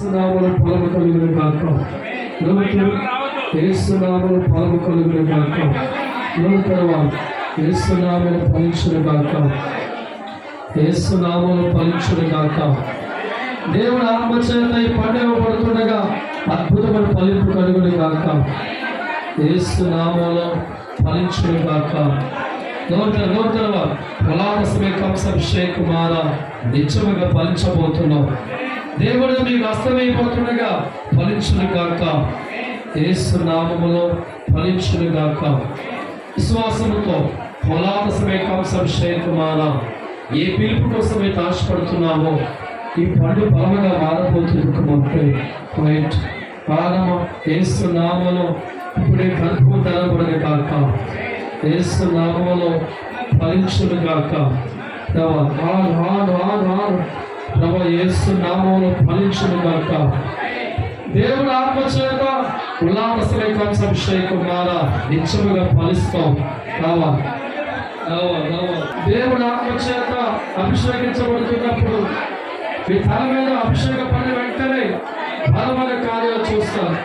నామములో ఫలము కలుగును గాక. యేసు నామములో ఫలము కలుగును గాక. యేసు నామములో ఫలించును గాక. యేసు నామములో ఫలించును గాక. దేవుని ఆత్మచేత ఈ పండుగ పడుతుండగా అద్భుతమైన ఫలింపు కలుగును గాక. యేసు నామములో ఫలించును గాక. అభిషేకుమార నిత్యముగా ఫలించబోతున్నాం. దేవుడు మీకు అస్తమైపోతుండగా ఫలించును గాక. యేసు నామములో ఫలించును గాక. విశ్వాసముతో అభిషేకుమార ఏ పిలుపు కోసం అయితే ఆశపడుతున్నామో ఈ పండు బలముగా మారబోతుంది. యేసు నామములో ఇప్పుడే గర్భము తెరవబడును గాక. యేసు నామములో ఫలించును గాక. ప్రభు యేసు నామములో ఫలించును గాక. దేవుని ఆత్మచేత అభిషేకుమార నిత్యముగా ఫలిస్తాం. దేవుని ఆత్మచేత అభిషేకించబడుతున్నప్పుడు మీ తల మీద అభిషేక పని వెంటనే బలమైన కార్యాలు చూస్తారు.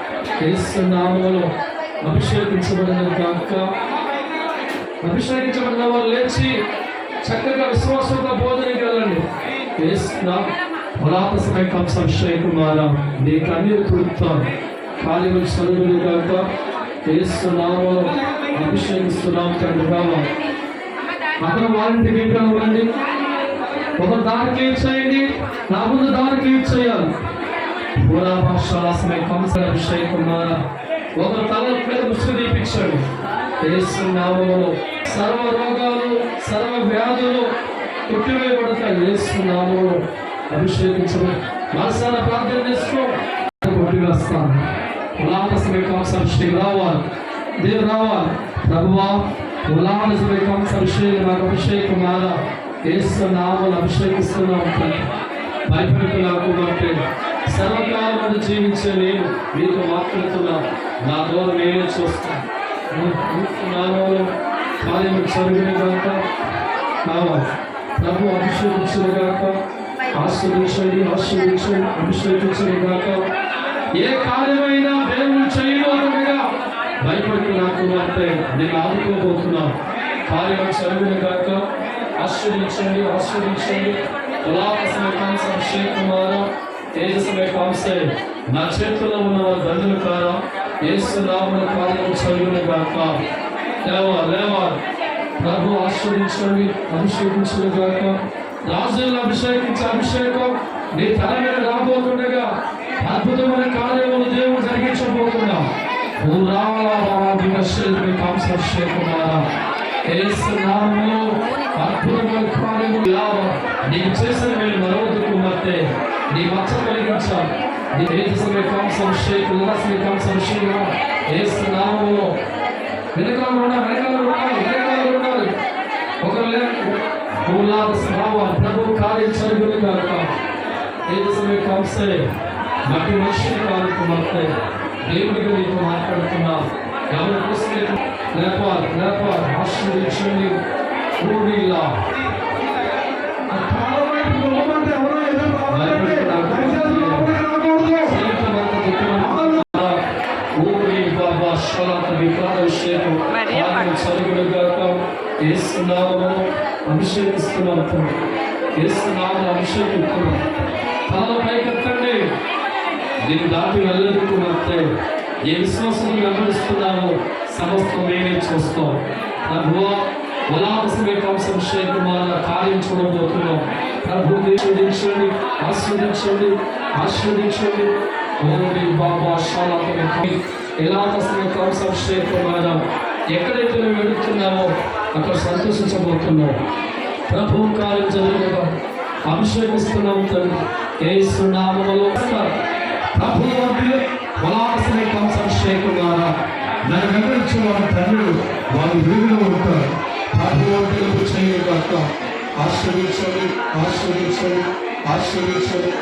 యేసు నామములో అభిషేకించబడిన గాక. అభిషేకించబడిన వాళ్ళు లేచి చక్కగా విశ్వాసంతో బోధనకి వెళ్ళండి. అభిషేకుమార నీ కన్నీరు తుడుతాను. ఖాళీలు చదువులు గాక. యేసు నామములో అభిషేకిస్తున్నాం తండ్రి. కావాలి అక్కడ వారింటికి ఇంకా ఉండండి. ఒక దారి క్లియర్ చేయండి, నా ముందు దారి క్లియర్ చేయాలి. అభిషేకుమార ఒకరు తల మీద ముసుగు తీపించాడు. యేసు నామములో సర్వ రోగాలు సర్వ వ్యాధులు కొట్టివేయబడతాయి. యేసు నామములో అభిషేకించబడి మనసాన ప్రార్థన చేసుకో. కొట్టివేస్తాను. రావాలి, దేవుడు రావాలి. ప్రభువా అభిషేకుమార యేసు నామములో అభిషేకిస్తున్నాం. భయపడుతున్నట్టే సర్వకాలం జీవించే నేను మీతో మాట్లాడుతున్నా. నా ద్వారా నేనే చూస్తాను. కార్యం చదువుని గాక. ప్రభు అభిషేకించిన గాక. ఆశీర్వించండి, అభిషేకించిన గాక. ఏ కార్యమైనా దేవుడు చేయబోతుండగా భయపడుతున్నట్టే నేను ఆదుకోబోతున్నా. కార్యం చదువుని గాక. ఆశీర్వించండి. అభిషేకుమార తేజస్సుమే కాంసే నా చేతుల్లో ఉన్న దండులు కారా. యేసు నామములో కార్యం చదువుని గాక. ప్రభు ఆశీర్వించండి, అభిషేకించను గాక. రాజులను అభిషేకించే అభిషేకం నీ తల మీద రాబోతుండగా అద్భుతమైన కార్యములు దేవుడు జరిగించబోతున్నా. అభిషేకుమార యేసు నామములో అద్భుతమైన కార్యములు నీకు చేసిన మీరు మరొకటి కుమార్తె నీ మచ్చ కలిగించాలి. యేసు నామములో వెనకాల ఉండాలి. ఒకరు ప్రభు కార్యం చదువుని కాక. మట్టి మనుషులు కాదు కుమార్తె దేవుడిగా నీకు మాట్లాడుతున్నా. ఎవరి కోసం లేపాలి. ఆశీర్వించండి. అభిషేకిస్తున్నాం. అభిషేకిస్తున్నాం. తలలో పైకెత్తండి. దీన్ని దాటి వెళ్ళదుకున్నట్టే ఏ విశ్వాసం వెంబడిస్తున్నామో సమస్తం మేమే చూస్తాం. అభిషేకుమార కార్యం చూడబోతున్నాం. ప్రభు ఆస్వాదించండి. అభిషేకుమార ఎక్కడైతే నువ్వు వెళుతున్నావో అక్కడ సంతోషించబోతున్నావు. ప్రభు కార్యం జరుగుగా అభిషేకిస్తున్నాం తండ్రి. యేసు నామములో ప్రభు అభిషేకుమార నన్ను వెంబడించిన వారి తండ్రులు వారి వీధిలో ఉంటారు. ప్రభు చేయగాక. ఆశీర్వించండి.